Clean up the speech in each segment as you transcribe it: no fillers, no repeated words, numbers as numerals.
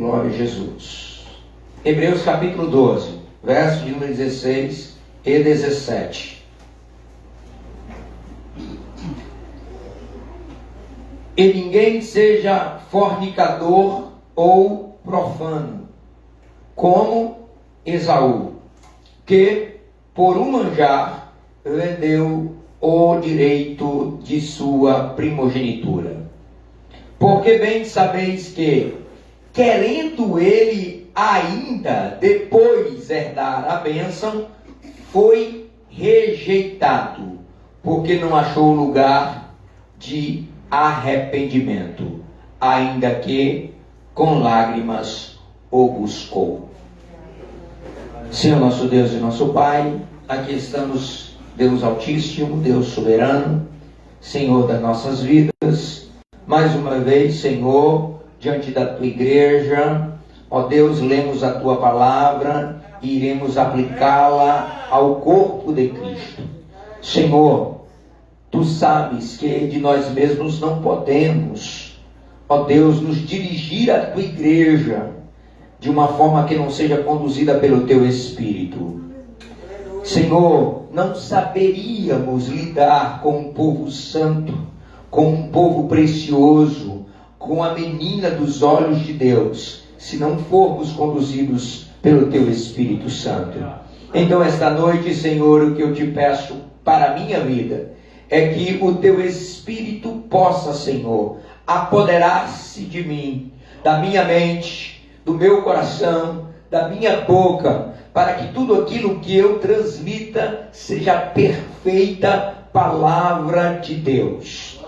Glória a Jesus. Hebreus capítulo 12, versos de número 16 e 17. E ninguém seja fornicador ou profano, como Esaú, que por um manjar vendeu o direito de sua primogenitura. Porque bem sabeis que, querendo ele ainda depois herdar a bênção, foi rejeitado, porque não achou lugar de arrependimento, ainda que com lágrimas o buscou. Senhor nosso Deus e nosso Pai, aqui estamos, Deus Altíssimo, Deus Soberano, Senhor das nossas vidas, mais uma vez, Senhor, diante da Tua igreja, ó Deus, lemos a Tua palavra e iremos aplicá-la ao corpo de Cristo. Senhor, Tu sabes que de nós mesmos não podemos, ó Deus, nos dirigir à Tua igreja de uma forma que não seja conduzida pelo Teu Espírito. Senhor, não saberíamos lidar com um povo santo, com um povo precioso, com a menina dos olhos de Deus, se não formos conduzidos pelo Teu Espírito Santo. Então, esta noite, Senhor, o que eu te peço para a minha vida é que o Teu Espírito possa, Senhor, apoderar-se de mim, da minha mente, do meu coração, da minha boca, para que tudo aquilo que eu transmita seja a perfeita palavra de Deus.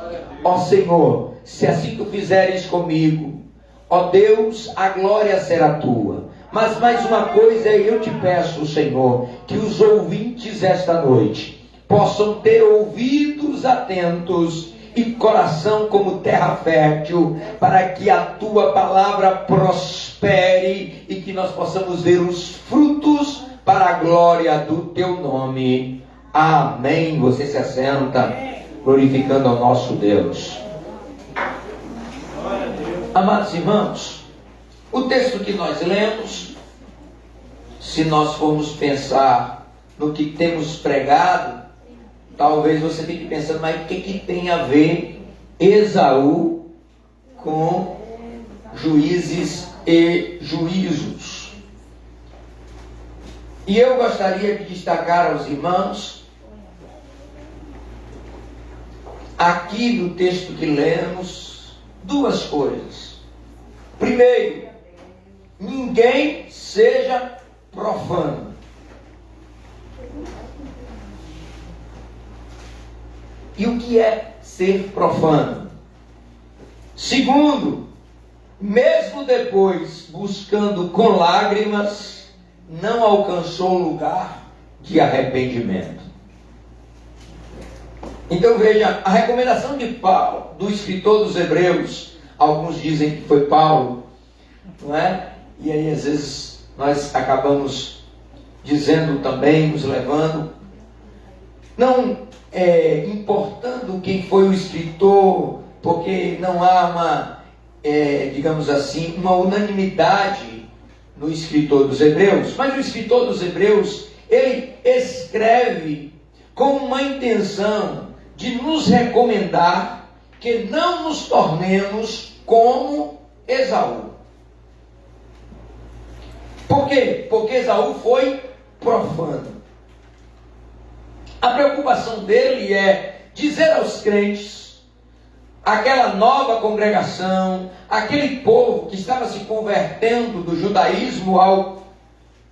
Ó Senhor, se assim Tu fizeres comigo, ó Deus, a glória será Tua. Mas mais uma coisa eu te peço, Senhor, que os ouvintes esta noite possam ter ouvidos atentos e coração como terra fértil, para que a Tua palavra prospere e que nós possamos ver os frutos para a glória do Teu nome. Amém. Você se assenta, glorificando ao nosso Deus. Amados irmãos, o texto que nós lemos, se nós formos pensar no que temos pregado, talvez você fique pensando, mas o que tem a ver Esaú com juízes e juízos? E eu gostaria de destacar aos irmãos, aqui no texto que lemos, duas coisas. Primeiro, ninguém seja profano. E o que é ser profano? Segundo, mesmo depois buscando com lágrimas, não alcançou lugar de arrependimento. Então veja, a recomendação de Paulo, do escritor dos Hebreus, alguns dizem que foi Paulo, não é? E aí às vezes nós acabamos dizendo também, nos levando, não importando quem foi o escritor, porque não há uma, digamos assim, uma unanimidade no escritor dos Hebreus, mas o escritor dos Hebreus, ele escreve com uma intenção de nos recomendar que não nos tornemos como Esaú. Por quê? Porque Esaú foi profano. A preocupação dele é dizer aos crentes, aquela nova congregação, aquele povo que estava se convertendo do judaísmo ao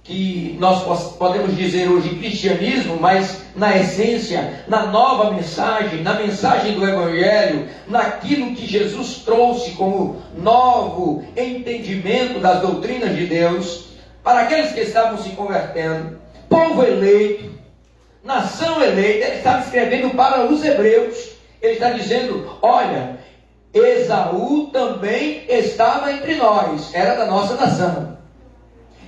que nós podemos dizer hoje cristianismo, mas na essência, na nova mensagem, na mensagem do Evangelho, naquilo que Jesus trouxe como novo entendimento das doutrinas de Deus, para aqueles que estavam se convertendo, povo eleito, nação eleita. Ele estava escrevendo para os hebreus. Ele está dizendo, olha, Esaú também estava entre nós, era da nossa nação,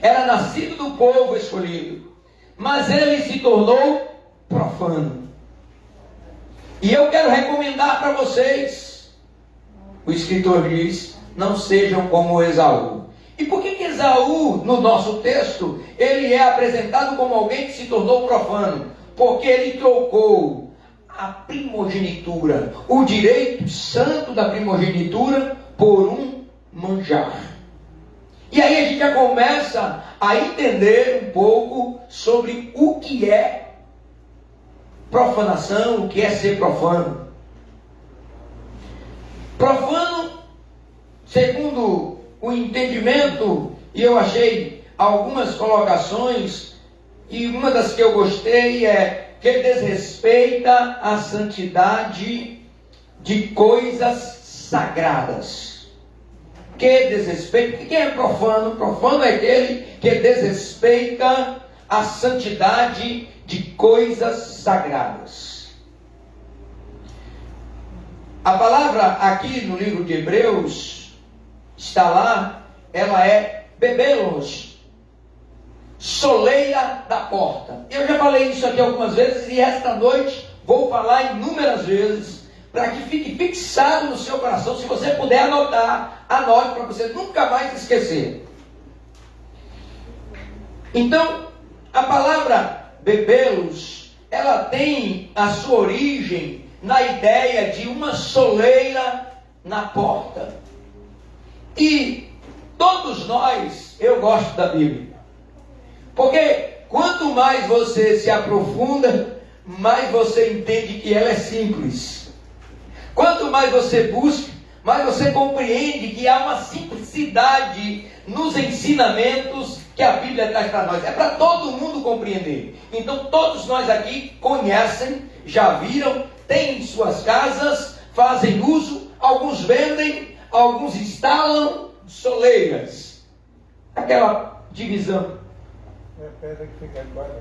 era nascido do povo escolhido, mas ele se tornou profano. E eu quero recomendar para vocês, o escritor diz, não sejam como Esaú. E por que Esaú, no nosso texto, ele é apresentado como alguém que se tornou profano? Porque ele trocou a primogenitura, o direito santo da primogenitura, por um manjar. E aí a gente já começa a entender um pouco sobre o que é profanação, o que é ser profano. Profano, segundo o entendimento, e eu achei algumas colocações, e uma das que eu gostei é que desrespeita a santidade de coisas sagradas. Que desrespeita, quem é profano? Profano é aquele que desrespeita a santidade de coisas sagradas. A palavra aqui no livro de Hebreus está lá, ela é bebelos, soleira da porta. Eu já falei isso aqui algumas vezes e esta noite vou falar inúmeras vezes, para que fique fixado no seu coração. Se você puder anotar, anote para você nunca mais esquecer. Então, a palavra bebelos, ela tem a sua origem na ideia de uma soleira na porta. E todos nós, eu gosto da Bíblia, porque quanto mais você se aprofunda, mais você entende que ela é simples. Quanto mais você busca, mais você compreende que há uma simplicidade nos ensinamentos que a Bíblia traz para nós. É para todo mundo compreender. Então todos nós aqui conhecem, já viram, têm em suas casas, fazem uso, alguns vendem, alguns instalam soleiras. Aquela divisão. É a pedra que fica embaixo.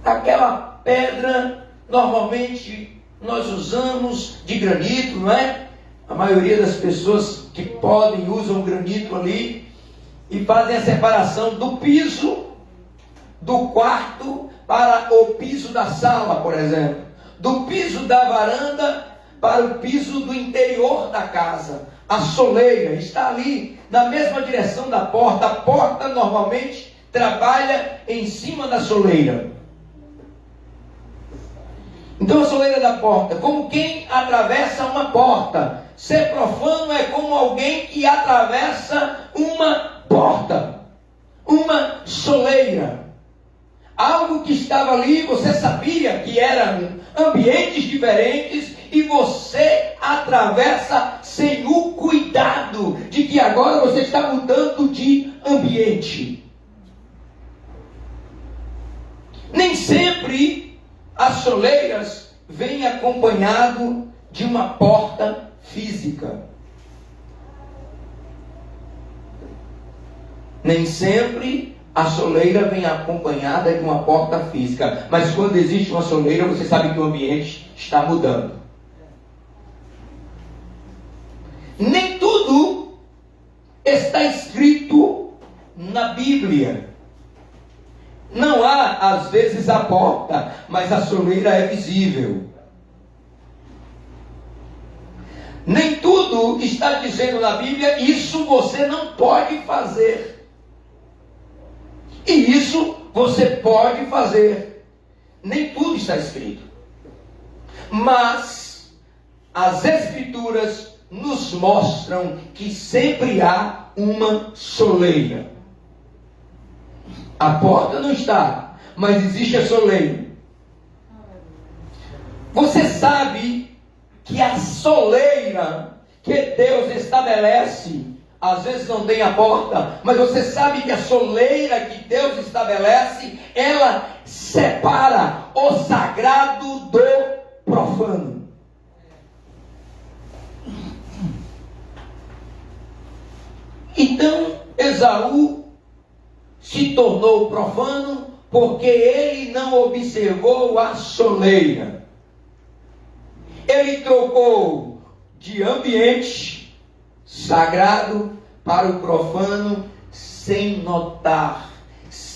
Aquela pedra, normalmente nós usamos de granito, não é? A maioria das pessoas que podem usam granito ali e fazem a separação do piso do quarto para o piso da sala, por exemplo, do piso da varanda para o piso do interior da casa. A soleira está ali na mesma direção da porta. A porta normalmente trabalha em cima da soleira. Então a soleira da porta, como quem atravessa uma porta. Ser profano é como alguém que atravessa uma porta, uma soleira. Algo que estava ali, você sabia que eram ambientes diferentes e você atravessa sem o cuidado de que agora você está mudando de ambiente. Nem sempre as soleiras vêm acompanhado de uma porta física. Nem sempre a soleira vem acompanhada de uma porta física. Mas quando existe uma soleira, você sabe que o ambiente está mudando. Nem tudo está escrito na Bíblia. Não há, às vezes, a porta, mas a soleira é visível. Nem tudo está dizendo na Bíblia, isso você não pode fazer. E isso você pode fazer. Nem tudo está escrito. Mas as Escrituras nos mostram que sempre há uma soleira. A porta não está, mas existe a soleira. Você sabe que a soleira que Deus estabelece, às vezes não tem a porta, mas você sabe que a soleira que Deus estabelece, ela separa o sagrado do profano. Então, Esaú se tornou profano porque ele não observou a soleira. Ele trocou de ambiente sagrado para o profano sem notar,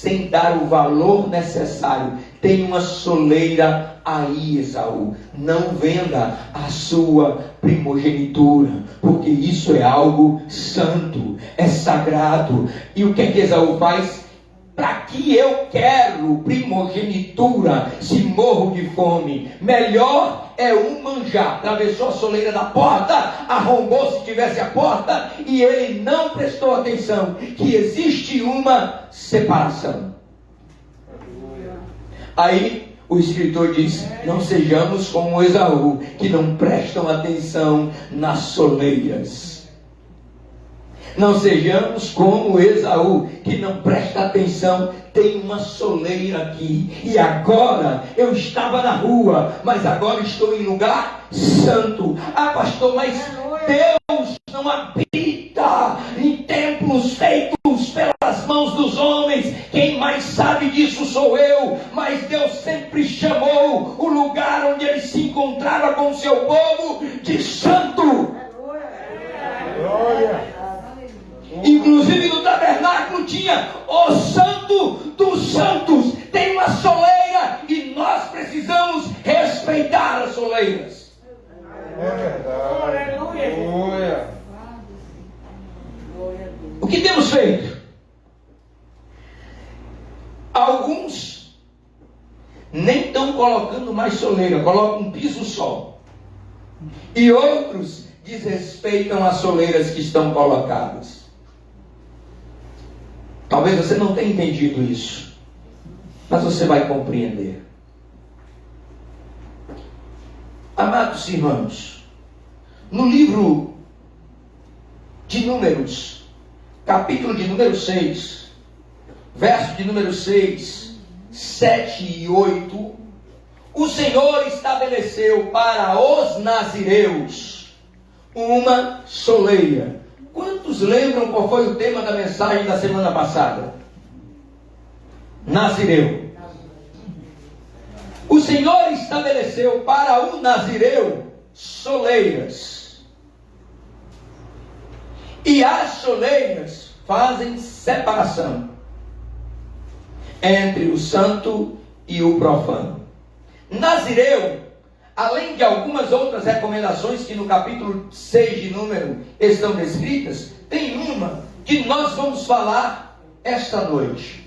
sem dar o valor necessário. Tem uma soleira aí, Esaú. Não venda a sua primogenitura, porque isso é algo santo, é sagrado. E o que é que Esaú faz? Para que eu quero primogenitura se morro de fome? Melhor é um manjar. Atravessou a soleira da porta, arrombou se tivesse a porta, e ele não prestou atenção que existe uma separação. Aí o escritor diz: não sejamos como Esaú, que não prestam atenção nas soleiras. Não sejamos como Esaú, que não presta atenção. Tem uma soleira aqui, e agora eu estava na rua, mas agora estou em lugar santo. Ah, pastor, mas Deus não habita em templos feitos pelas mãos dos homens. Quem mais sabe disso sou eu. Mas Deus sempre chamou o lugar onde ele se encontrava com o seu povo de santo. Glória. Inclusive no tabernáculo tinha o santo dos santos. Tem uma soleira e nós precisamos respeitar as soleiras. É verdade. Glória. O que temos feito? Alguns nem estão colocando mais soleira, colocam um piso só. E outros desrespeitam as soleiras que estão colocadas. Talvez você não tenha entendido isso, mas você vai compreender. Amados irmãos, no livro de Números, capítulo de número 6, verso de número 6, 7 e 8, o Senhor estabeleceu para os nazireus uma soleira. Quantos lembram qual foi o tema da mensagem da semana passada? Nazireu. O Senhor estabeleceu para o nazireu soleiras. E as soleiras fazem separação entre o santo e o profano. Nazireu, além de algumas outras recomendações que no capítulo 6 de Número estão descritas, tem uma que nós vamos falar esta noite.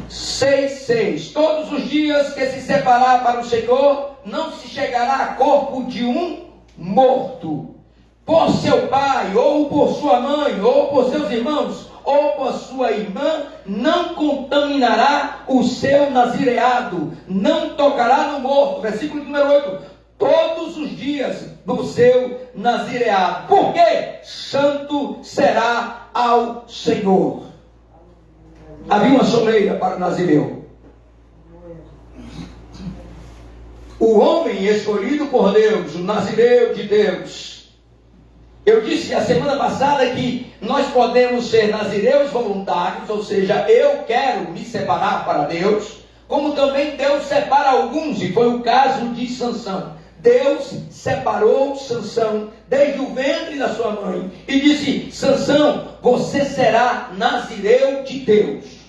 6:6. Todos os dias que se separar para o Senhor, não se chegará a corpo de um morto, por seu pai, ou por sua mãe, ou por seus irmãos, ou por sua irmã, não contaminará o seu nazireado, não tocará no morto. Versículo número 8. Todos os dias do seu nazireado. Por quê? Santo será ao Senhor. Havia uma soleira para o nazireu. O homem escolhido por Deus, o nazireu de Deus. Eu disse a semana passada que nós podemos ser nazireus voluntários, ou seja, eu quero me separar para Deus, como também Deus separa alguns, e foi o caso de Sansão. Deus separou Sansão desde o ventre da sua mãe e disse: Sansão, você será nazireu de Deus.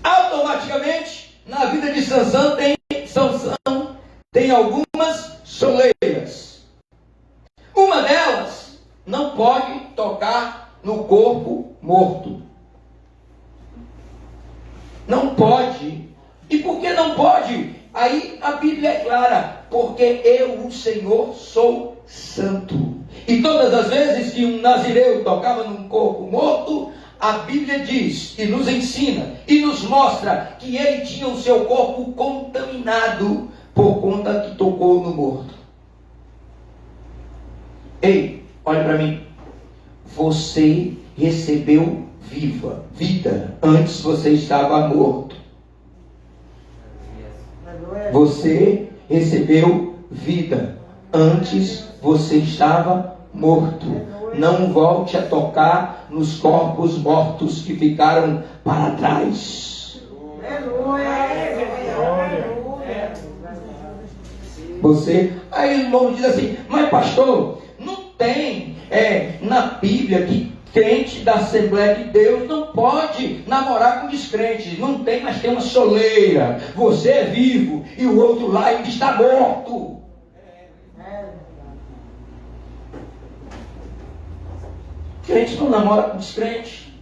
Automaticamente, na vida de Sansão tem algumas soleiras. Uma delas, não pode tocar no corpo morto. Não pode. E por que não pode? Aí a Bíblia é clara: porque eu, o Senhor, sou santo. E todas as vezes que um nazireu tocava num corpo morto, a Bíblia diz e nos ensina e nos mostra que ele tinha o seu corpo contaminado por conta que tocou no morto. Ei, olha para mim. Você recebeu vida. Antes você estava morto. Você recebeu vida. Antes você estava morto. Não volte a tocar nos corpos mortos que ficaram para trás. Você, aí o irmão diz assim: mas pastor, não tem na Bíblia que Crente da Assembleia de Deus não pode namorar com descrente. Não tem, mas tem uma soleira. Você é vivo e o outro lá ainda está morto. Crente não namora com descrente.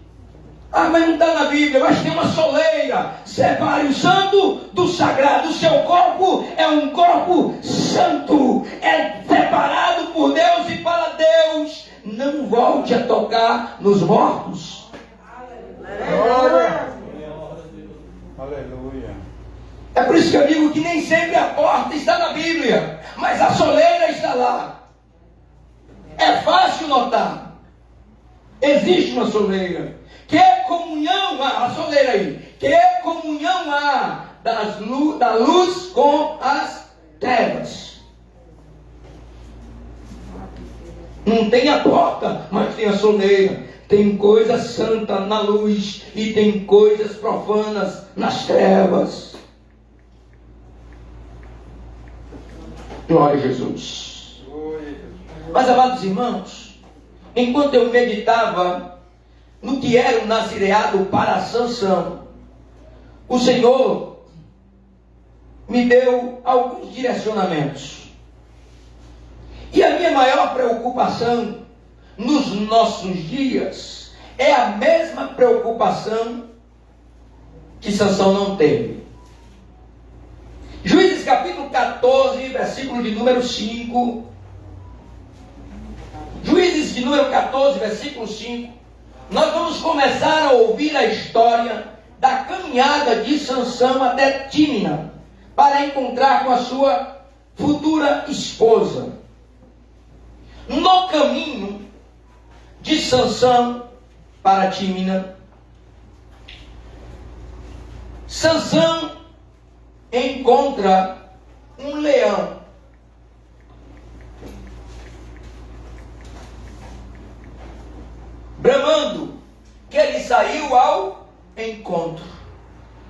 Ah, mas não está na Bíblia, mas tem uma soleira. Separe o santo do sagrado. O seu corpo é um corpo santo. É separado por Deus e para Deus. Não volte a tocar nos mortos. Glória. Aleluia. É por isso que eu digo que nem sempre a porta está na Bíblia, mas a soleira está lá. É fácil notar. Existe uma soleira. Que comunhão há? A soleira aí. Que comunhão há da luz com as trevas? Não tem a porta, mas tem a soleira. Tem coisa santa na luz e tem coisas profanas nas trevas. Glória a Jesus. Mas, amados irmãos, enquanto eu meditava no que era o nazireado para Sansão, o Senhor me deu alguns direcionamentos. E a minha maior preocupação nos nossos dias é a mesma preocupação que Sansão não teve. Juízes capítulo 14, versículo de número 5. Juízes de número 14, versículo 5. Nós vamos começar a ouvir a história da caminhada de Sansão até Tímina, para encontrar com a sua futura esposa. No caminho de Sansão para Tímina, Sansão encontra um leão. Bramando, que ele saiu ao encontro.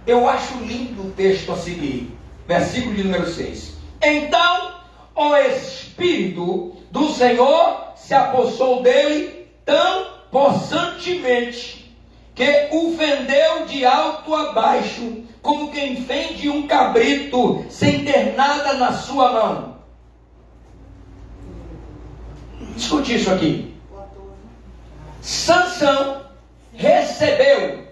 Eu acho lindo o texto a seguir. Versículo de número 6. Então o Espírito do Senhor se apossou dele tão possantemente, que o fendeu de alto a baixo, como quem fende um cabrito, sem ter nada na sua mão. Escute isso aqui. Sansão recebeu,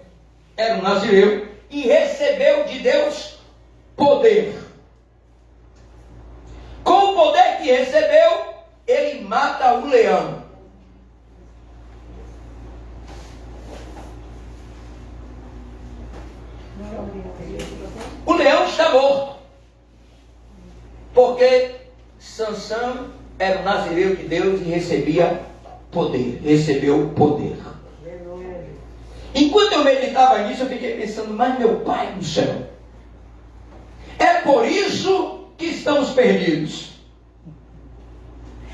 era um nazireu, e recebeu de Deus poder. Com o poder que recebeu, ele mata o leão. O leão está morto, porque Sansão era um nazireu de Deus e recebia poder, recebeu poder. Enquanto eu meditava nisso, eu fiquei pensando, mas meu Pai do céu, é por isso que estamos perdidos.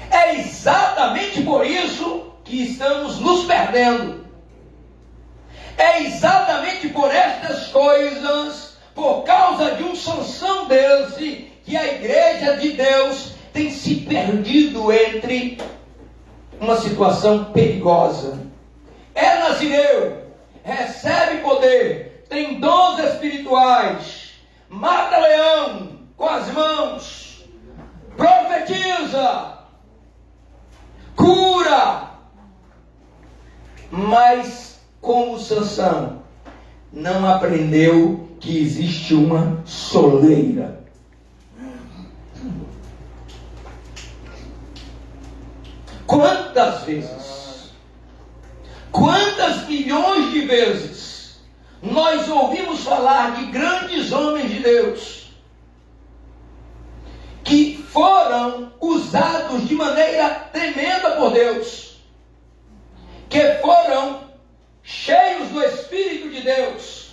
É exatamente por isso que estamos nos perdendo. É exatamente por estas coisas, por causa de um Sansão desse, que a igreja de Deus tem se perdido entre uma situação perigosa. É nazireu, recebe poder, tem dons espirituais, mata leão com as mãos, profetiza, cura, mas como Sansão não aprendeu que existe uma soleira. Quantas vezes, quantas milhões de vezes nós ouvimos falar de grandes homens de Deus que foram usados de maneira tremenda por Deus, que foram cheios do Espírito de Deus.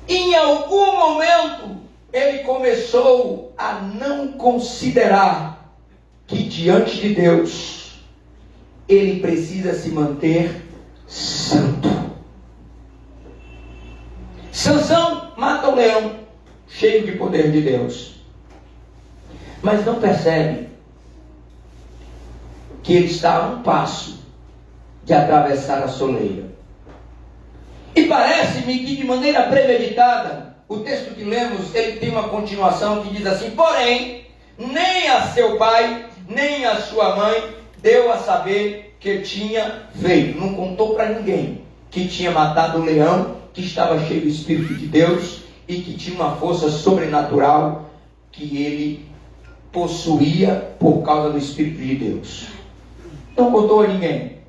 Em algum momento ele começou a não considerar que diante de Deus ele precisa se manter santo. Sansão mata o leão, cheio de poder de Deus, mas não percebe que ele está a um passo de atravessar a soleira. E parece-me que de maneira premeditada, o texto que lemos, ele tem uma continuação que diz assim: porém, nem a seu pai, nem a sua mãe deu a saber que tinha feito. Não contou para ninguém que tinha matado o leão, que estava cheio do Espírito de Deus e que tinha uma força sobrenatural que ele possuía por causa do Espírito de Deus. Não contou a ninguém.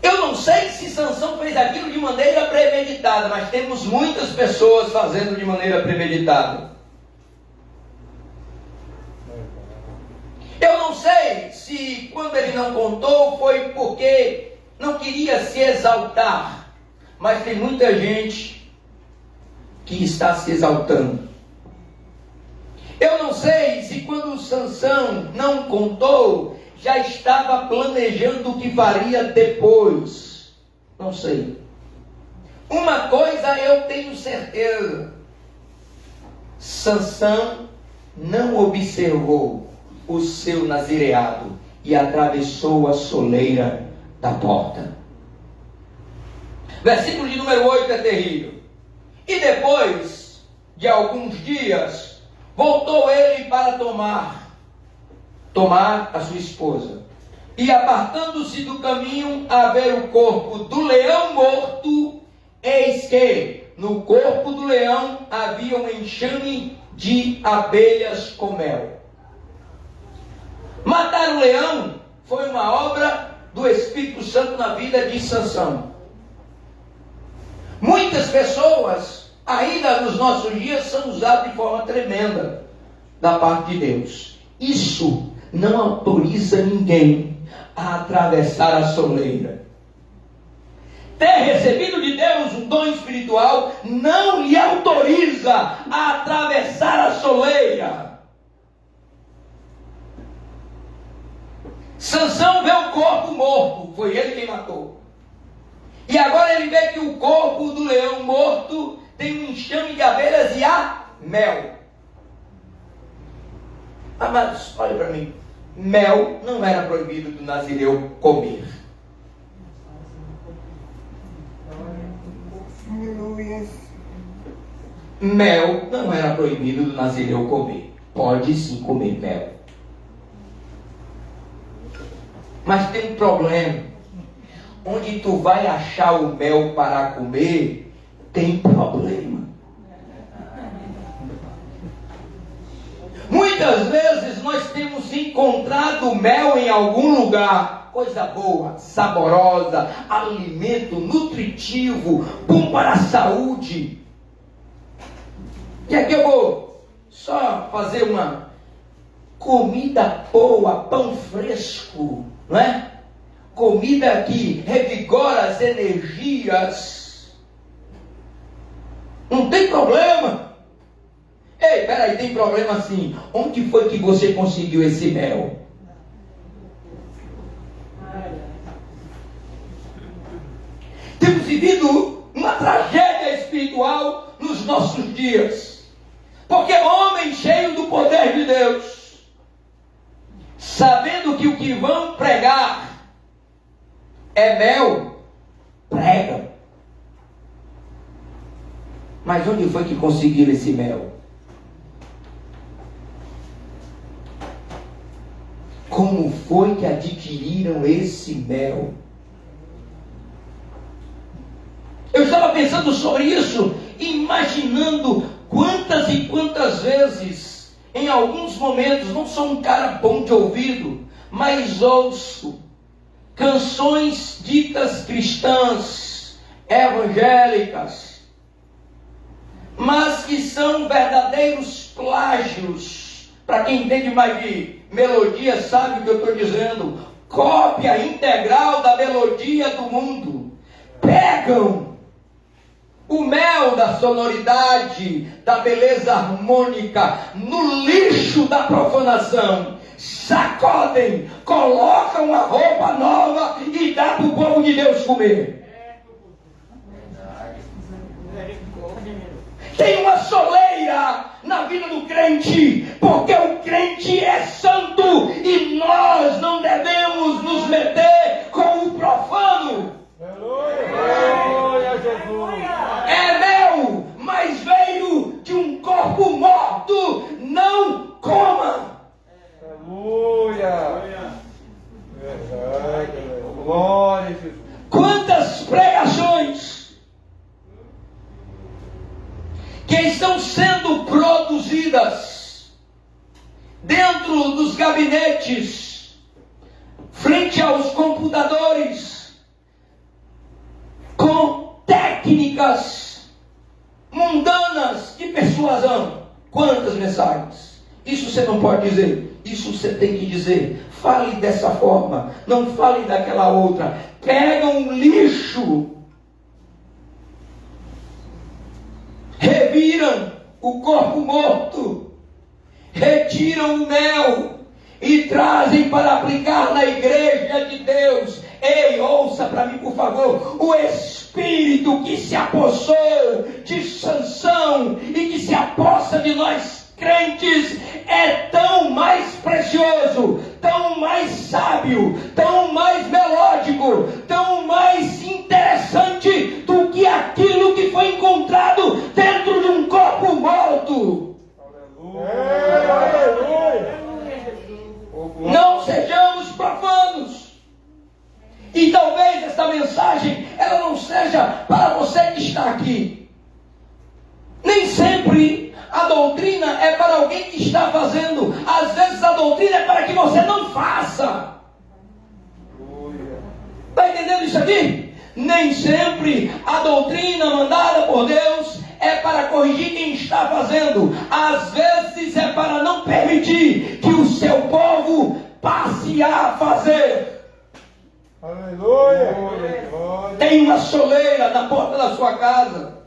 Eu não sei se Sansão fez aquilo de maneira premeditada, mas temos muitas pessoas fazendo de maneira premeditada. Eu não sei se quando ele não contou foi porque não queria se exaltar, mas tem muita gente que está se exaltando. Eu não sei se quando Sansão não contou, já estava planejando o que faria depois. Não sei. Uma coisa eu tenho certeza: Sansão não observou o seu nazireado e atravessou a soleira da porta. Versículo de número 8 é terrível. E depois de alguns dias, voltou ele para tomar a sua esposa. E apartando-se do caminho a ver o corpo do leão morto, eis que no corpo do leão havia um enxame de abelhas com mel. Matar o leão foi uma obra do Espírito Santo na vida de Sansão. Muitas pessoas, ainda nos nossos dias, são usadas de forma tremenda da parte de Deus. Isso não autoriza ninguém a atravessar a soleira. Ter recebido de Deus um dom espiritual não lhe autoriza a atravessar a soleira. Sansão vê o corpo morto, foi ele quem matou. E agora ele vê que o corpo do leão morto tem um enxame de abelhas e há mel. Amados, olha para mim. Mel não era proibido do nazireu comer. Mel não era proibido do nazireu comer. Pode sim comer mel. Mas tem um problema. Onde tu vai achar o mel para comer, tem problema. Muitas vezes nós temos encontrado mel em algum lugar, coisa boa, saborosa, alimento nutritivo, bom para a saúde. E aqui eu vou só fazer uma comida boa, pão fresco, não é? Comida que revigora as energias. Não tem problema. Ei, peraí, tem problema sim. Onde foi que você conseguiu esse mel? Temos vivido uma tragédia espiritual nos nossos dias. Porque homem cheio do poder de Deus, sabendo que o que vão pregar é mel, prega. Mas onde foi que conseguiram esse mel? Como foi que adquiriram esse mel? Eu estava pensando sobre isso, imaginando quantas e quantas vezes, em alguns momentos, não sou um cara bom de ouvido, mas ouço canções ditas cristãs, evangélicas, mas que são verdadeiros plágios. Para quem entende mais de melodia sabe o que eu estou dizendo. Cópia integral da melodia do mundo. Pegam o mel da sonoridade, da beleza harmônica, no lixo da profanação. Sacodem, colocam a roupa nova e dá para o povo de Deus comer. Tem uma soleira na vida do crente, porque o crente é santo e nós não devemos Glória a Jesus. Quantas pregações que estão sendo produzidas dentro dos gabinetes, frente aos computadores, com técnicas mundanas de persuasão. Quantas mensagens? Isso você não pode dizer, isso você tem que dizer. Fale dessa forma, não fale daquela outra. Pega um lixo, reviram o corpo morto, retiram o mel e trazem para aplicar na igreja de Deus. Ei, ouça para mim, por favor. O espírito que se apossou de Sansão e que se apossa de nós crentes é tão mais precioso, tão mais sábio, tão mais melódico, tão mais interessante do que aquilo que foi encontrado dentro de um corpo morto. Aleluia. Não sejamos profanos. E talvez esta mensagem ela não seja para você que está aqui. Nem sempre a doutrina é para alguém que está fazendo. Às vezes a doutrina é para que você não faça. Está entendendo isso aqui? Nem sempre a doutrina mandada por Deus é para corrigir quem está fazendo. Às vezes é para não permitir que o seu povo passe a fazer. Aleluia. Tem uma soleira na porta da sua casa.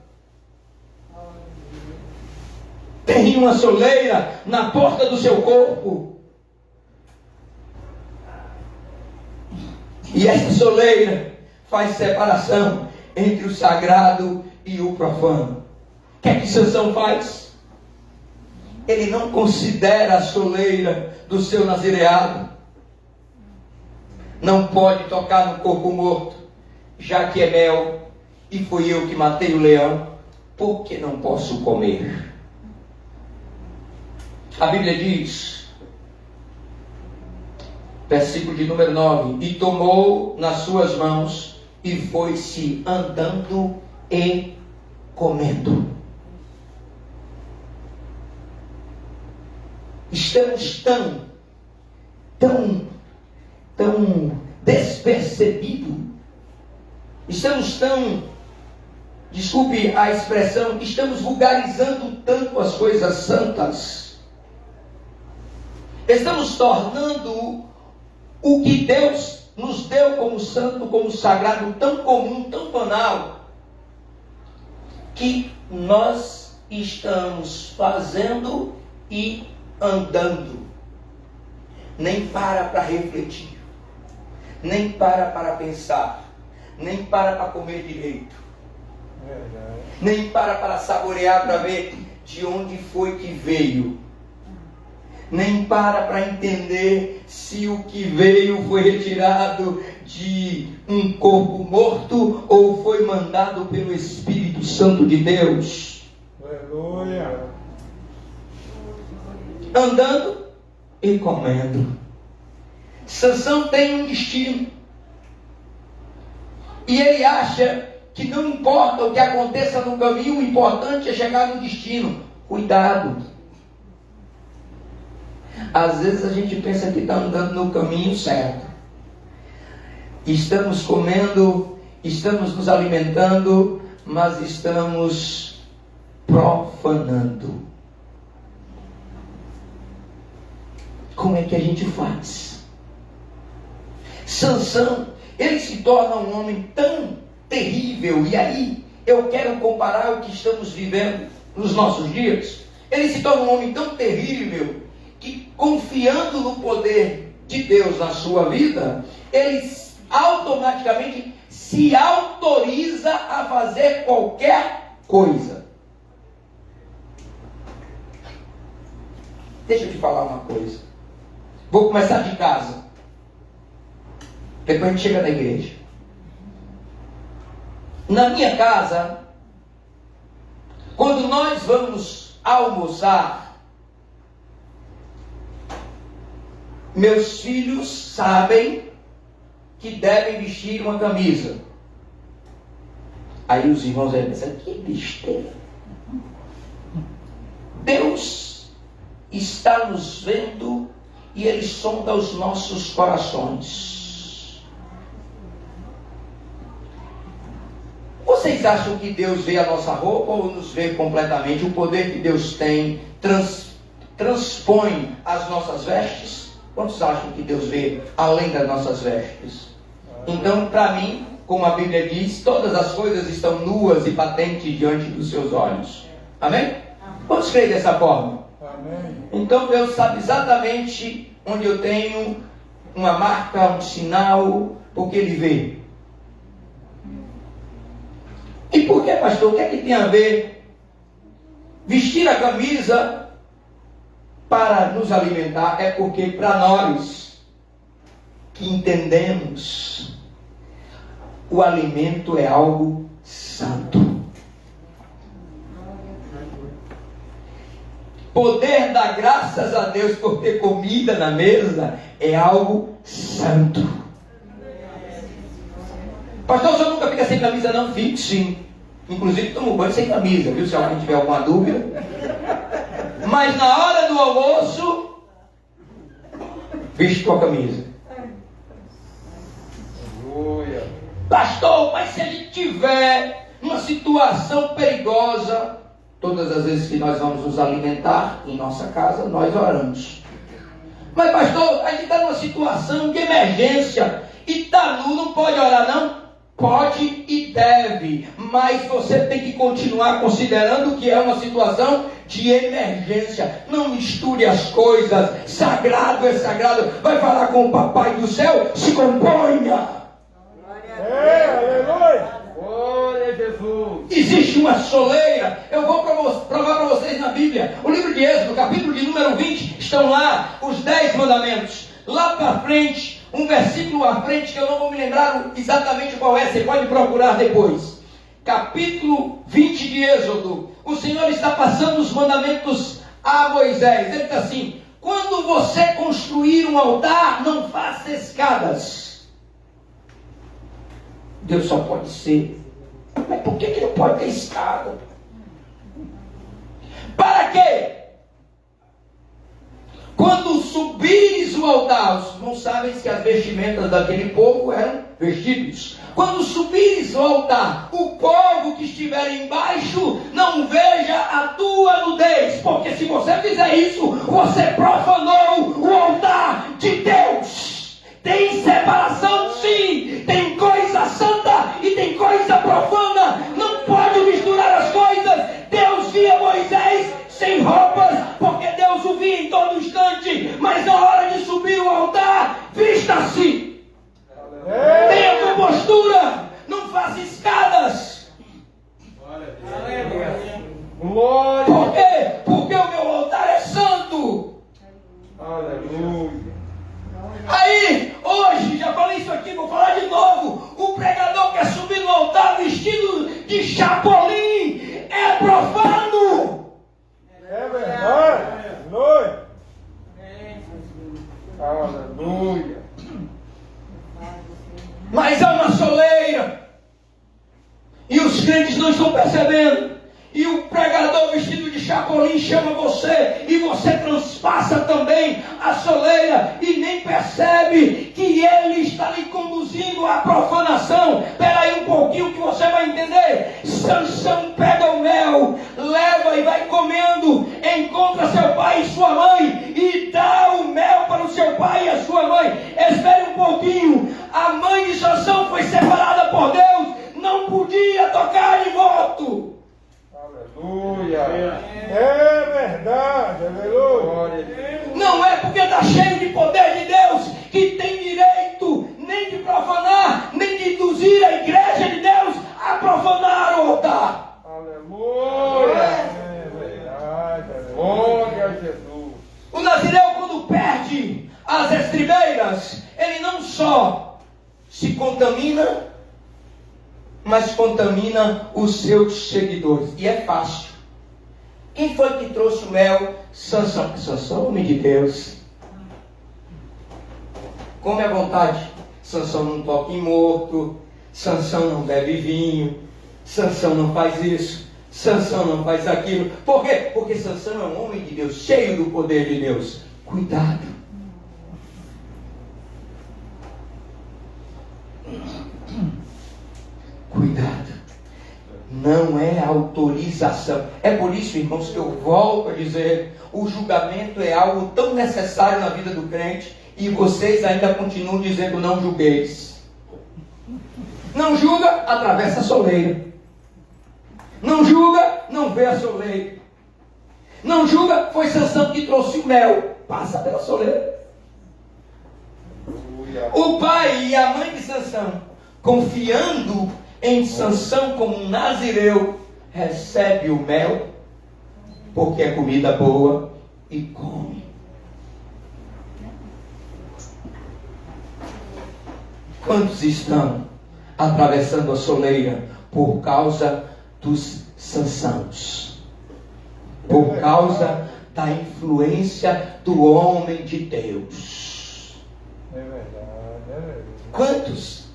Tem uma soleira na porta do seu corpo. E essa soleira faz separação entre o sagrado e o profano. O que é que Sansão faz? Ele não considera a soleira do seu nazireado. Não pode tocar no corpo morto, já que é mel, e fui eu que matei o leão, por que não posso comer? A Bíblia diz, versículo de número 9: e tomou nas suas mãos e foi-se andando e comendo. Estamos tão despercebidos, estamos tão, desculpe a expressão, estamos vulgarizando tanto as coisas santas. Estamos tornando o que Deus nos deu como santo, como sagrado, tão comum, tão banal, que nós estamos fazendo e andando. Nem para refletir, nem para pensar, nem para comer direito, nem para saborear, para ver de onde foi que veio, nem para entender se o que veio foi retirado de um corpo morto ou foi mandado pelo Espírito Santo de Deus. Aleluia. Andando e comendo. Sansão tem um destino. E ele acha que não importa o que aconteça no caminho, o importante é chegar no destino. Cuidado. Às vezes a gente pensa que está andando no caminho certo. Estamos comendo, estamos nos alimentando, mas estamos profanando. Como é que a gente faz? Sansão, ele se torna um homem tão terrível, e aí eu quero comparar o que estamos vivendo nos nossos dias. Ele se torna um homem tão terrível que, confiando no poder de Deus na sua vida, ele automaticamente se autoriza a fazer qualquer coisa. Deixa eu te falar uma coisa. Vou começar de casa. Depois a gente chega na igreja. Na minha casa, quando nós vamos almoçar, meus filhos sabem que devem vestir uma camisa. Aí os irmãos aí pensam, que besteira. Deus está nos vendo e Ele sonda os nossos corações. Vocês acham que Deus vê a nossa roupa ou nos vê completamente? O poder que Deus tem transpõe as nossas vestes? Quantos acham que Deus vê além das nossas vestes? Então, para mim, como a Bíblia diz, todas as coisas estão nuas e patentes diante dos seus olhos. Amém? Quantos creem dessa forma? Amém. Então Deus sabe exatamente onde eu tenho uma marca, um sinal, porque Ele vê. E por que, pastor? O que é que tem a ver vestir a camisa para nos alimentar? É porque para nós que entendemos, o alimento é algo santo. Poder dar graças a Deus por ter comida na mesa é algo santo. Pastor, o senhor nunca fica sem camisa? Não, fico sim. Inclusive tomo banho sem camisa, viu? Se alguém tiver alguma dúvida. Mas na hora do almoço, visto a camisa. Aleluia. Pastor, mas se ele tiver uma situação perigosa, todas as vezes que nós vamos nos alimentar em nossa casa, nós oramos. Mas pastor, a gente está numa situação de emergência e está nu, não pode orar não? Pode e deve, mas você tem que continuar considerando que é uma situação de emergência. Não misture as coisas. Sagrado é sagrado. Vai falar com o papai do céu, se componha. Aleluia. Glória a Jesus. Existe uma soleira. Eu vou provar para vocês na Bíblia. O livro de Êxodo, capítulo de número 20, estão lá os 10 mandamentos. Lá para frente, um versículo à frente, que eu não vou me lembrar exatamente qual é, você pode procurar depois. Capítulo 20 de Êxodo. O Senhor está passando os mandamentos a Moisés. Ele está assim: quando você construir um altar, não faça escadas. Deus só pode ser. Mas por que não pode ter escada? Para quê? Quando subires o altar, os irmãos sabem que as vestimentas daquele povo eram vestidos. Quando subires o altar, o povo que estiver embaixo não veja a tua nudez, porque se você fizer isso, você profanou o altar de Deus. Tem separação sim, tem coisa santa e tem coisa profana. Não pode misturar as coisas. Deus via Moisés sem roupas, porque Deus o via em todo instante, mas na hora de subir o altar, vista-se. Tenha compostura, não faça escadas. Glória. Por quê? Porque o meu altar é santo. Aleluia. Aí, hoje, já falei isso aqui, vou falar de novo. O pregador quer subir no altar vestido de chapolim, é profano. É verdade. Aleluia. Aleluia. Mas há uma soleira. E os crentes não estão percebendo. E o pregador vestido de chapolim chama você. E você transpassa também a soleira. E nem percebe que ele está lhe conduzindo à profanação. Espera aí um pouquinho que você vai entender. Sansão pega o mel, leva e vai comendo. Encontra seu pai e sua mãe. E dá o mel para o seu pai e a sua mãe. Espere um pouquinho. A mãe de Sansão foi separada por Deus. Não podia tocar de voto. Aleluia. É verdade. Aleluia. Não é porque está cheio de poder de Deus que tem direito nem de profanar, nem de induzir a igreja de Deus a profanar o altar. Aleluia. É verdade. Glória a Jesus. O nazireu, quando perde as estribeiras, ele não só se contamina, mas contamina os seus seguidores. E é fácil. Quem foi que trouxe o mel? Sansão. Sansão, homem de Deus. Come à vontade. Sansão não toca em morto, Sansão não bebe vinho, Sansão não faz isso, Sansão não faz aquilo. Por quê? Porque Sansão é um homem de Deus, cheio do poder de Deus. Cuidado. Cuidado. Não é autorização. É por isso, irmãos, que eu volto a dizer, o julgamento é algo tão necessário na vida do crente, e vocês ainda continuam dizendo não julgueis. Não julga, atravessa a soleira. Não julga, não vê a soleira. Não julga, foi Sansão que trouxe o mel. Passa pela soleira. O pai e a mãe de Sansão, confiando em Sansão como um nazireu, recebe o mel, porque é comida boa, e come. Quantos estão atravessando a soleira por causa dos Sansãos? Por causa da influência do homem de Deus. É verdade. Quantos?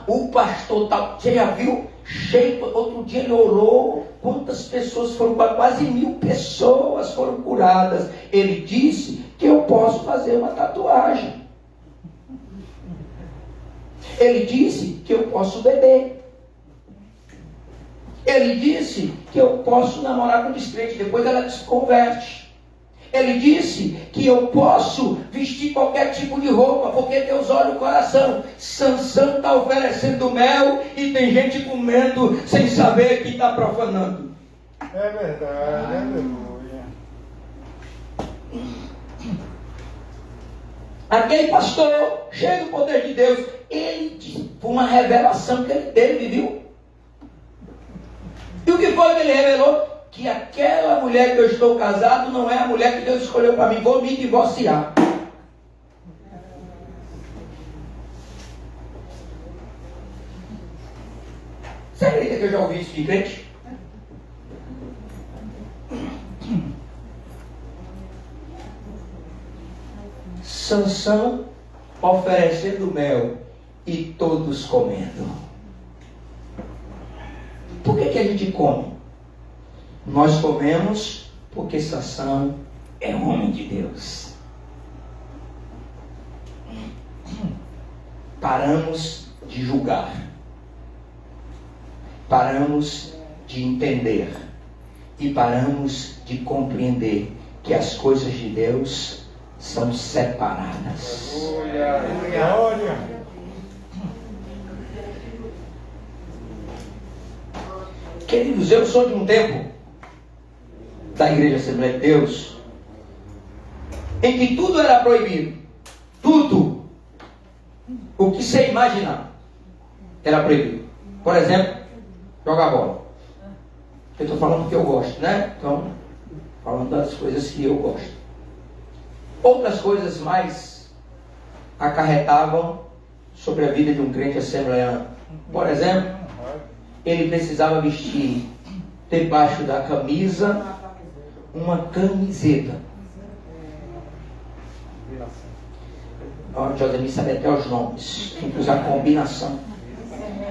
O pastor tal, você já viu? Cheio, outro dia ele orou, quantas pessoas foram, quase 1000 pessoas foram curadas. Ele disse que eu posso fazer uma tatuagem. Ele disse que eu posso beber. Ele disse que eu posso namorar com descrente, depois ela se converte. Ele disse que eu posso vestir qualquer tipo de roupa, porque Deus olha o coração. Sansão está oferecendo mel e tem gente comendo sem saber que está profanando. É verdade, aleluia. Aquele pastor, cheio do poder de Deus, ele disse, foi uma revelação que ele teve, viu? E o que foi que ele revelou? Que aquela mulher que eu estou casado não é a mulher que Deus escolheu para mim, vou me divorciar. Você acredita que eu já ouvi isso de crente? Sansão oferecendo mel e todos comendo. Por que a gente come? Nós comemos porque Sansão é homem de Deus. Paramos de julgar. Paramos de entender. E paramos de compreender que as coisas de Deus são separadas. Glória. Queridos, eu sou de um tempo da Igreja Assembleia de Deus em que tudo era proibido. Tudo. O que você imaginar era proibido. Por exemplo, jogar bola. Eu estou falando do que eu gosto, né? Então, falando das coisas que eu gosto. Outras coisas mais acarretavam sobre a vida de um crente assembleano. Por exemplo, ele precisava vestir debaixo da camisa uma camiseta. A Josemir sabe até os nomes. Tem que usar combinação.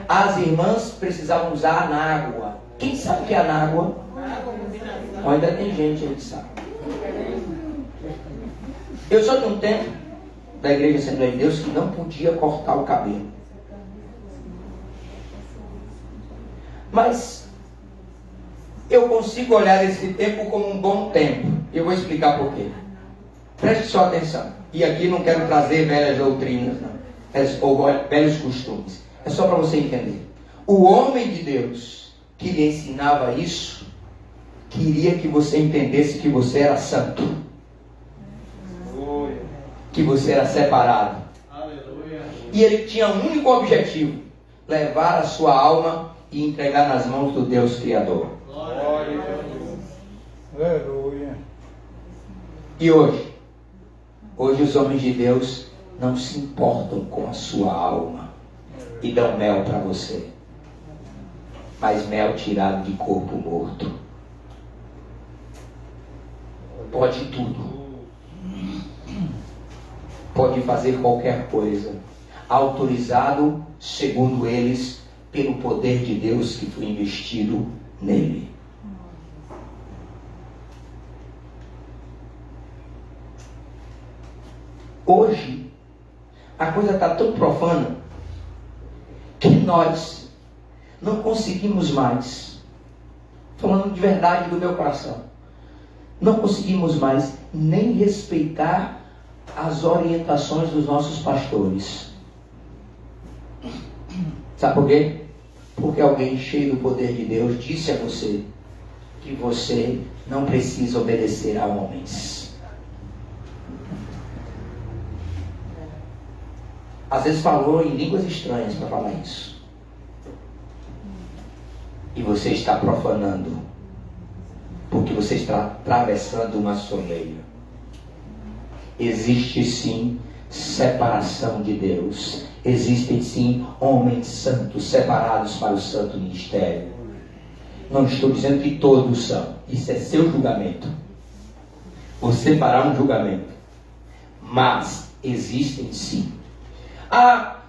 As irmãs precisavam usar anágua. Quem sabe o que é anágua? Ainda tem gente aí que sabe. Eu sou de um tempo da Igreja Assembleia de Deus que não podia cortar o cabelo. Mas eu consigo olhar esse tempo como um bom tempo. E eu vou explicar por quê. Preste só atenção. E aqui não quero trazer velhas doutrinas, não. Ou velhos costumes. É só para você entender. O homem de Deus que lhe ensinava isso, queria que você entendesse que você era santo. Que você era separado. E ele tinha um único objetivo: levar a sua alma e entregar nas mãos do Deus Criador. Aleluia. E hoje os homens de Deus não se importam com a sua alma e dão mel para você, mas mel tirado de corpo morto. Pode tudo. pode fazer qualquer coisa, autorizado, segundo eles, pelo poder de Deus que foi investido nele. Hoje, a coisa está tão profana que nós não conseguimos mais, falando de verdade do meu coração, não conseguimos mais nem respeitar as orientações dos nossos pastores. Sabe por quê? Porque alguém cheio do poder de Deus disse a você que você não precisa obedecer a homens. Às vezes falou em línguas estranhas para falar isso. E você está profanando, porque você está atravessando uma soleira. Existe sim separação de Deus. Existem sim homens santos separados para o santo ministério. Não estou dizendo que todos são. Isso é seu julgamento. Você fará um julgamento. Mas existem sim.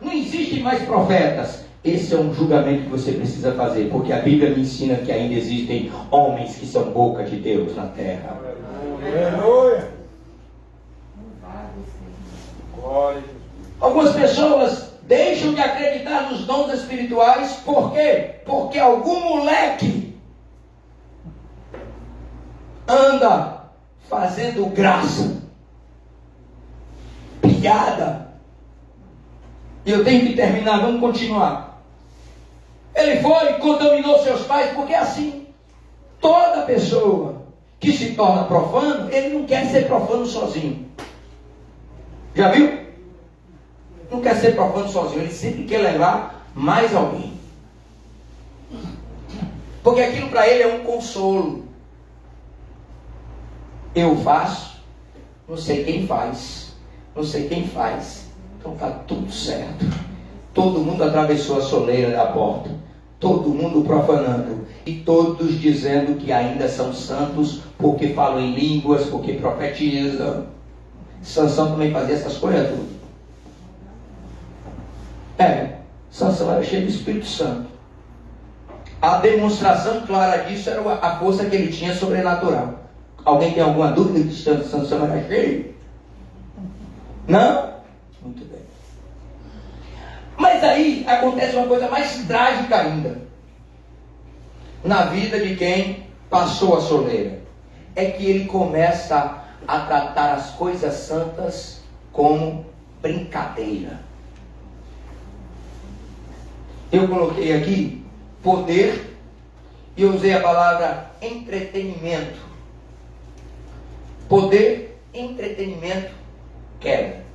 Não existem mais profetas. Esse é um julgamento que você precisa fazer, porque a Bíblia me ensina que ainda existem homens que são boca de Deus na terra. Aleluia. Algumas pessoas deixam de acreditar nos dons espirituais. Por quê? Porque algum moleque anda fazendo graça, piada. E eu tenho que terminar, vamos continuar. Ele foi e contaminou seus pais, porque assim, toda pessoa que se torna profano, ele não quer ser profano sozinho. Já viu? Não quer ser profano sozinho, ele sempre quer levar mais alguém. Porque aquilo para ele é um consolo. Eu faço, não sei quem faz, não sei quem faz. Então está tudo certo. Todo mundo atravessou a soleira da porta. Todo mundo profanando. E todos dizendo que ainda são santos, porque falam em línguas, porque profetizam. Sansão também fazia essas coisas tudo. Sansão era cheio do Espírito Santo. A demonstração clara disso era a força que ele tinha sobrenatural. Alguém tem alguma dúvida de que Sansão era cheio? Não? Muito bem. Mas aí acontece uma coisa mais trágica ainda na vida de quem passou a soleira. É que ele começa a tratar as coisas santas como brincadeira. Eu coloquei aqui poder e eu usei a palavra entretenimento. Poder, entretenimento, queda.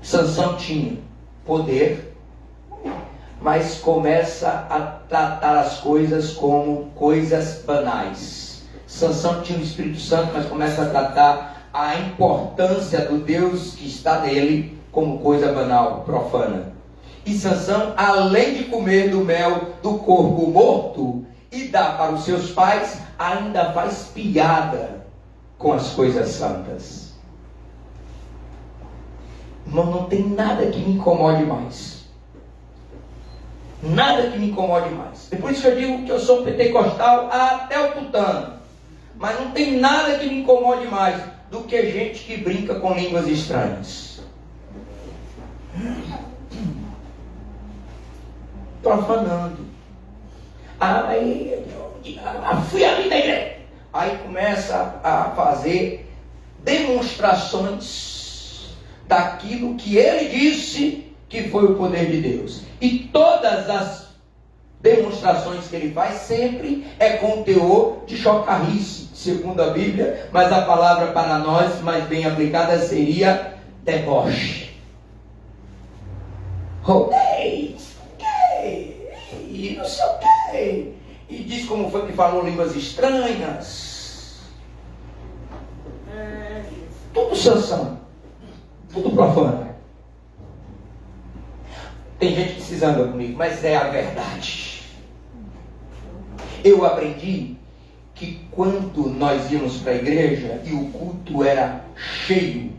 Sansão tinha poder, mas começa a tratar as coisas como coisas banais. Sansão tinha o Espírito Santo, mas começa a tratar a importância do Deus que está nele como coisa banal, profana. E Sansão, além de comer do mel do corpo morto e dar para os seus pais, ainda faz piada com as coisas santas. Irmão, não tem nada que me incomode mais. Nada que me incomode mais. É por isso que eu digo que eu sou pentecostal até o tutano. Mas não tem nada que me incomode mais do que gente que brinca com línguas estranhas. Profanando. Aí fui ali da igreja. Aí começa a fazer demonstrações daquilo que ele disse que foi o poder de Deus. E todas as demonstrações que ele faz sempre é com teor de chocarrice, segundo a Bíblia, mas a palavra para nós mais bem aplicada seria deboche. Roubei, e não sei o que, e diz como foi que falou línguas estranhas. Tudo Sansão, tudo profano. Tem gente que se zanga comigo, mas é a verdade. Eu aprendi que quando nós íamos para a igreja e o culto era cheio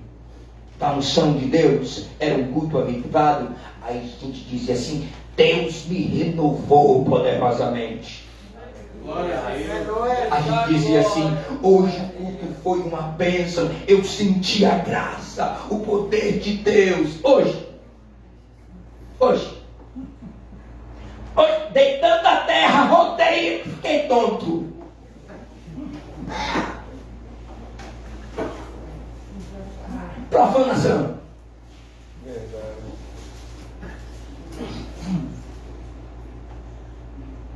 da unção de Deus, era um culto avivado, aí a gente dizia assim: Deus me renovou poderosamente. A gente dizia assim: hoje o culto foi uma bênção, eu senti a graça, o poder de Deus. Hoje, deitando a terra, rodei, fiquei tonto. Profanação.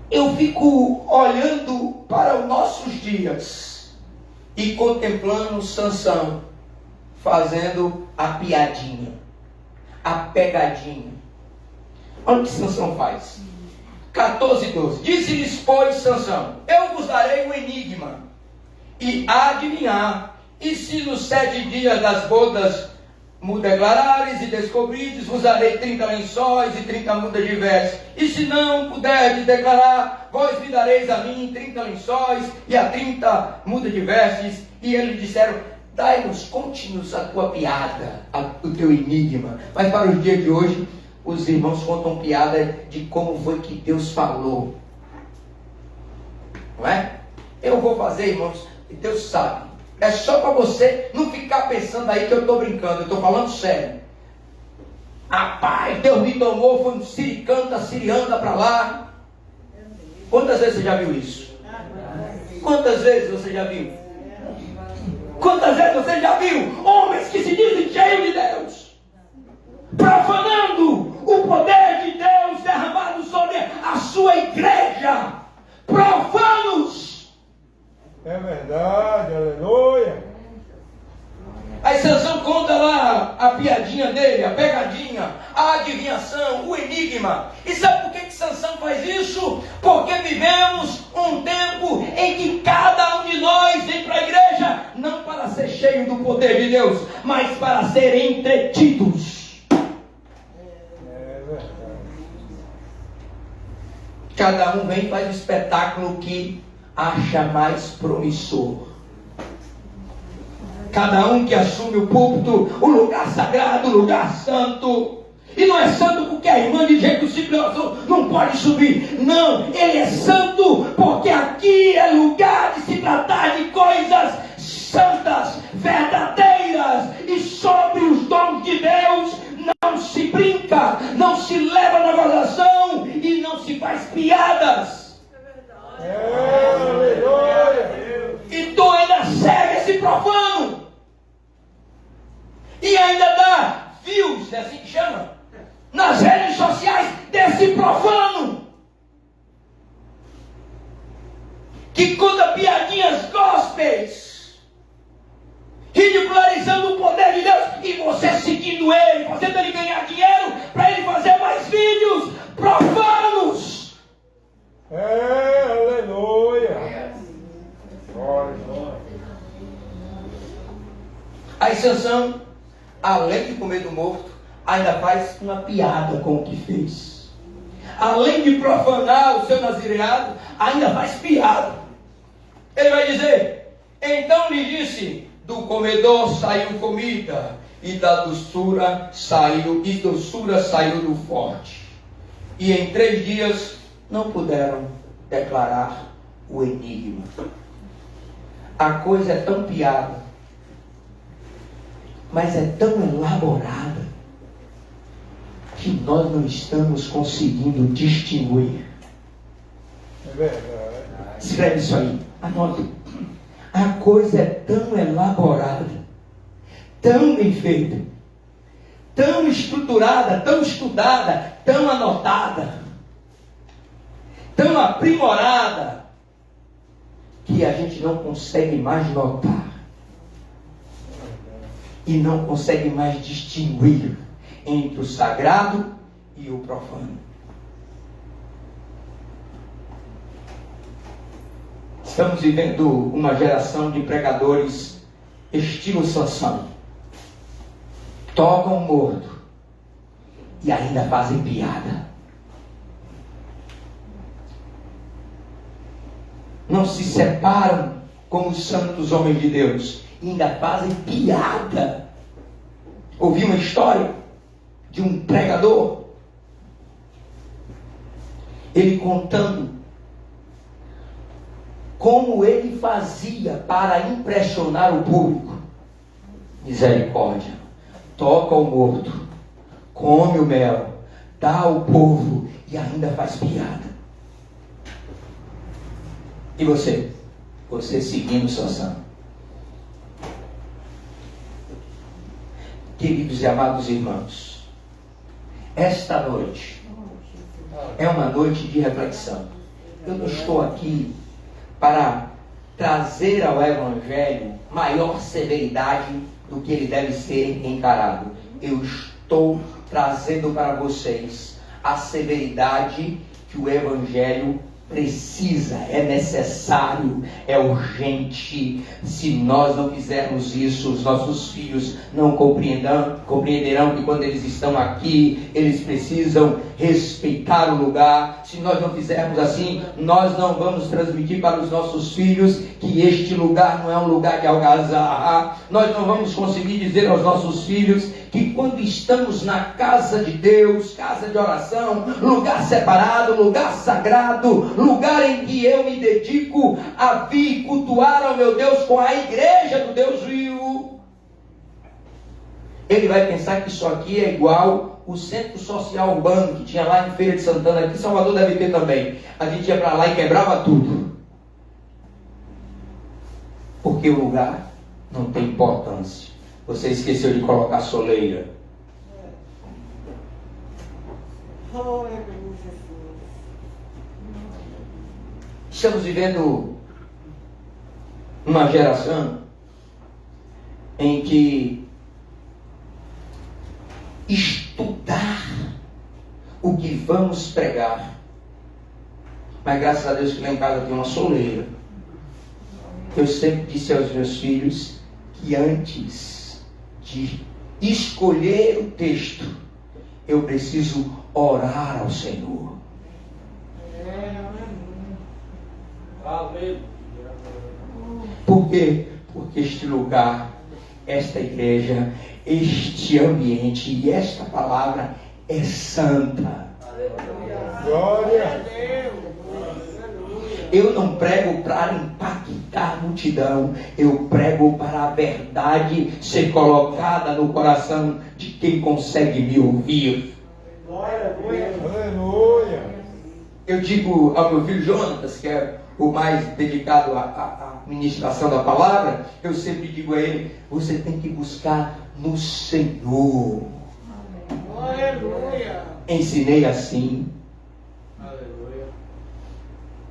Eu fico olhando para os nossos dias e contemplando Sansão fazendo a piadinha, a pegadinha. Olha o que Sansão faz. 14:12. Disse-lhes, pois, Sansão: eu vos darei um enigma, e adivinhar, e se nos 7 dias das bodas me declarares e descobrides, vos darei 30 lençóis e 30 mudas de vestes. E se não puderdes declarar, vós me dareis a mim 30 lençóis e a 30 mudas de vestes. E eles disseram: dai-nos, conte-nos a tua piada, o teu enigma. Mas para os dias de hoje, os irmãos contam piada de como foi que Deus falou. Não é? Eu vou fazer, irmãos, e Deus sabe. É só para você não ficar pensando aí que eu estou brincando, eu estou falando sério. Rapaz, Deus me tomou, foi um siricanta, sirianda para lá. Quantas vezes você já viu isso? Quantas vezes você já viu? Quantas vezes você já viu homens que se dizem cheios de Deus, profanando o poder de Deus derramado sobre a sua igreja? Profanos! É verdade, aleluia. Aí Sansão conta lá a piadinha dele, a pegadinha, a adivinhação, o enigma. E sabe por que Sansão faz isso? Porque vivemos um tempo em que cada um de nós vem para a igreja, não para ser cheio do poder de Deus, mas para ser entretidos. É verdade. Cada um vem e faz o espetáculo que acha mais promissor. Cada um que assume o púlpito, o lugar sagrado, o lugar santo. E não é santo porque a irmã de jeito simples não pode subir. Não, ele é santo porque aqui é lugar de se tratar de coisas santas, verdadeiras. E sobre os dons de Deus não se brinca, não se leva na gozação e não se faz piadas. E tu ainda segue esse profano. E ainda dá views, é assim que chama, nas redes sociais desse profano, que conta piadinhas gospels, ridicularizando o poder de Deus, e você seguindo ele, fazendo ele ganhar dinheiro para ele fazer mais vídeos profanos. Aleluia. Aí Sansão, além de comer do morto, ainda faz uma piada com o que fez. Além de profanar o seu nazireado, ainda faz piada. Ele vai dizer: então lhe disse, do comedor saiu comida, e da doçura saiu do forte. E em 3 dias não puderam declarar o enigma. A coisa é tão piada, mas é tão elaborada, que nós não estamos conseguindo distinguir. É verdade. Escreve isso aí, anota. A coisa é tão elaborada, tão bem feita, tão estruturada, tão estudada, tão anotada, tão aprimorada, que a gente não consegue mais notar e não consegue mais distinguir entre o sagrado e o profano. Estamos vivendo uma geração de pregadores estilo Sansão. Tocam morto e ainda fazem piada. não se separam como os santos homens de Deus, e ainda fazem piada. Ouvi uma história de um pregador, ele contando como ele fazia para impressionar o público. Misericórdia. Toca o morto, come o mel, dá ao povo e ainda faz piada. E você? Você seguindo sua ação. Queridos e amados irmãos, esta noite é uma noite de reflexão. Eu não estou aqui para trazer ao Evangelho maior severidade do que ele deve ser encarado. Eu estou trazendo para vocês a severidade que o Evangelho precisa, é necessário, é urgente. Se nós não fizermos isso, os nossos filhos não compreenderão que quando eles estão aqui, eles precisam respeitar o lugar. Se nós não fizermos assim, nós não vamos transmitir para os nossos filhos que este lugar não é um lugar de algazarra. Nós não vamos conseguir dizer aos nossos filhos que quando estamos na casa de Deus, casa de oração, lugar separado, lugar sagrado, lugar em que eu me dedico a vir cultuar ao meu Deus com a igreja do Deus vivo, ele vai pensar que isso aqui é igual o centro social urbano que tinha lá em Feira de Santana, aqui em Salvador deve ter também. A gente ia para lá e quebrava tudo, porque o lugar não tem importância. Você esqueceu de colocar soleira. Estamos vivendo uma geração em que estudar o que vamos pregar. Mas graças a Deus que lá em casa tem uma soleira. Eu sempre disse aos meus filhos que antes de escolher o texto, eu preciso orar ao Senhor. Por quê? Porque este lugar, esta igreja, este ambiente e esta palavra é santa. Glória a Deus. Eu não prego para impactar a multidão. Eu prego para a verdade ser colocada no coração de quem consegue me ouvir. Aleluia. Eu digo ao meu filho Jonatas, que é o mais dedicado à ministração da palavra, eu sempre digo a ele: você tem que buscar no Senhor. Aleluia. Ensinei assim.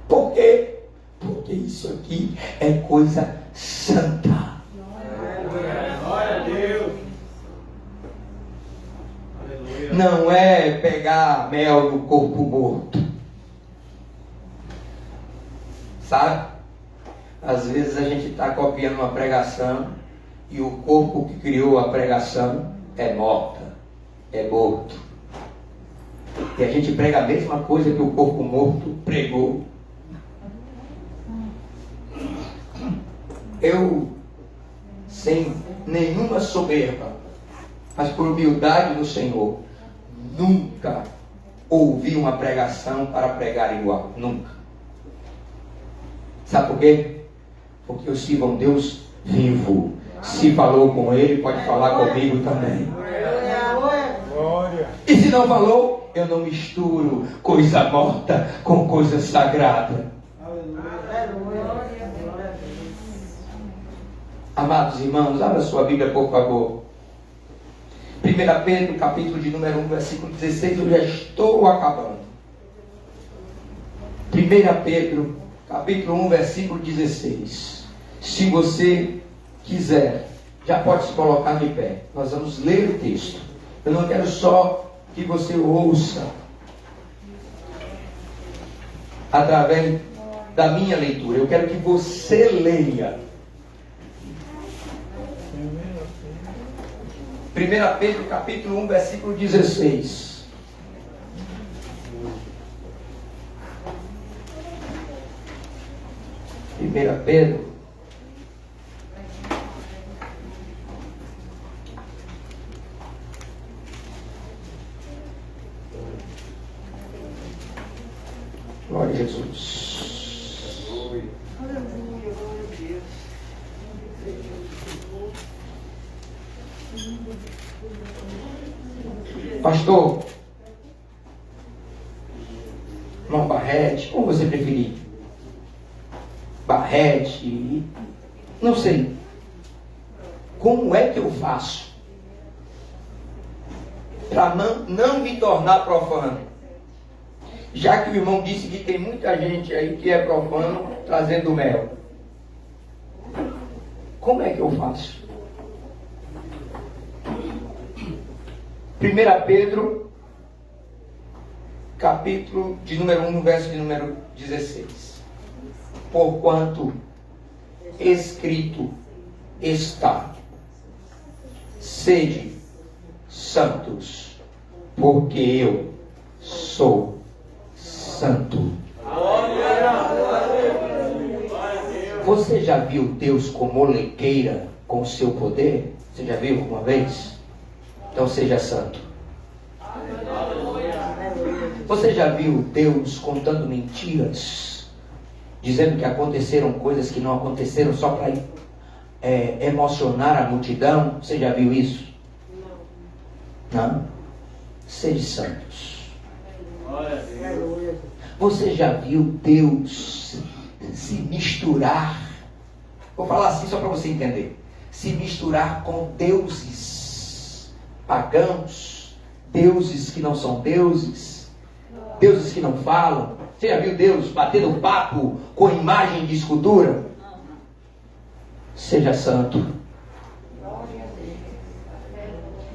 Por quê? Porque isso aqui é coisa santa. Glória a Deus. Não é pegar mel no corpo morto. Sabe? Às vezes a gente está copiando uma pregação e o corpo que criou a pregação é morto. E a gente prega a mesma coisa que o corpo morto pregou. Eu, sem nenhuma soberba, mas por humildade no Senhor, nunca ouvi uma pregação para pregar igual. Nunca. Sabe por quê? Porque eu sirvo a um Deus vivo. Se falou com Ele, pode falar comigo também. Glória. E se não falou, eu não misturo coisa morta com coisa sagrada. Amados irmãos, abra sua Bíblia, por favor. 1 Pedro, capítulo de número 1, versículo 16, eu já estou acabando. 1 Pedro, capítulo 1, versículo 16. Se você quiser, já pode se colocar de pé. Nós vamos ler o texto. Eu não quero só que você ouça através da minha leitura. Eu quero que você leia. 1 Pedro capítulo 1, versículo 16. 1 Pedro. Glória a Jesus. Aleluia, glória a Deus. Pastor, irmão Barrete, como você preferir? Barrete, não sei. Como é que eu faço para não me tornar profano? Já que o irmão disse que tem muita gente aí que é profano trazendo mel. Como é que eu faço? 1 Pedro, capítulo de número 1, verso de número 16. Porquanto escrito está: sede santos, porque eu sou santo. Você já viu Deus como molequeira com o seu poder? Você já viu alguma vez? Então seja santo. Você já viu Deus contando mentiras? Dizendo que aconteceram coisas que não aconteceram só para emocionar a multidão? Você já viu isso? Não? Sede santos. Você já viu Deus se misturar? Vou falar assim só para você entender. Se misturar com deuses pagãos, deuses que não são deuses, deuses que não falam. Você já viu Deus batendo papo com imagem de escultura? Seja santo.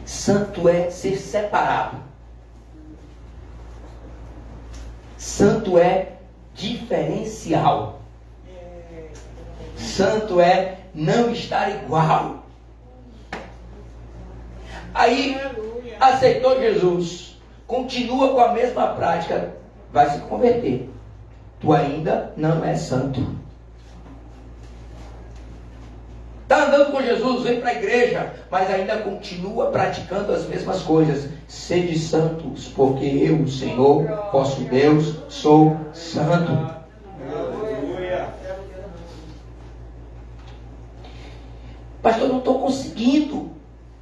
Santo é ser separado. Santo é diferencial. Santo é não estar igual. Aí aceitou Jesus, continua com a mesma prática, vai se converter. Tu ainda não é santo. Está andando com Jesus, vem para a igreja, mas ainda continua praticando as mesmas coisas. Sede santos, porque eu, o Senhor, vosso Deus, sou santo. Aleluia. Pastor, não estou conseguindo.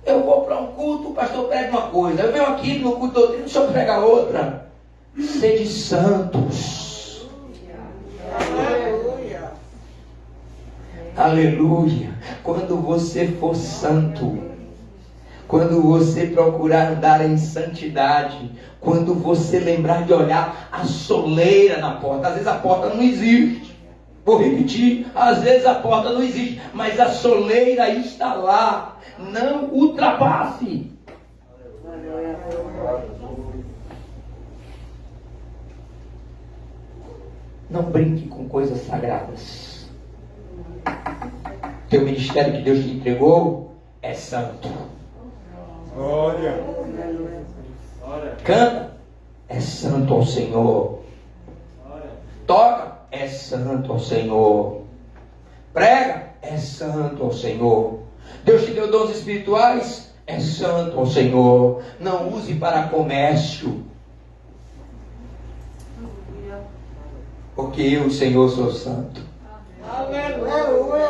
Eu vou para um culto, o pastor prega uma coisa. Eu venho aqui no culto doutrina, o senhor prega outra. Sede santos. Aleluia. Aleluia. Quando você for santo, quando você procurar andar em santidade, quando você lembrar de olhar a soleira na porta, às vezes a porta não existe. Vou repetir, às vezes a porta não existe, mas a soleira está lá. Não ultrapasse. Não brinque com coisas sagradas. Teu ministério que Deus te entregou é santo. Glória. Canta, é santo ao Senhor. Toca, é santo ao Senhor. Prega, é santo ao Senhor. Deus te deu dons espirituais, é santo ao Senhor. Não use para comércio. Porque eu, Senhor, sou santo. Aleluia.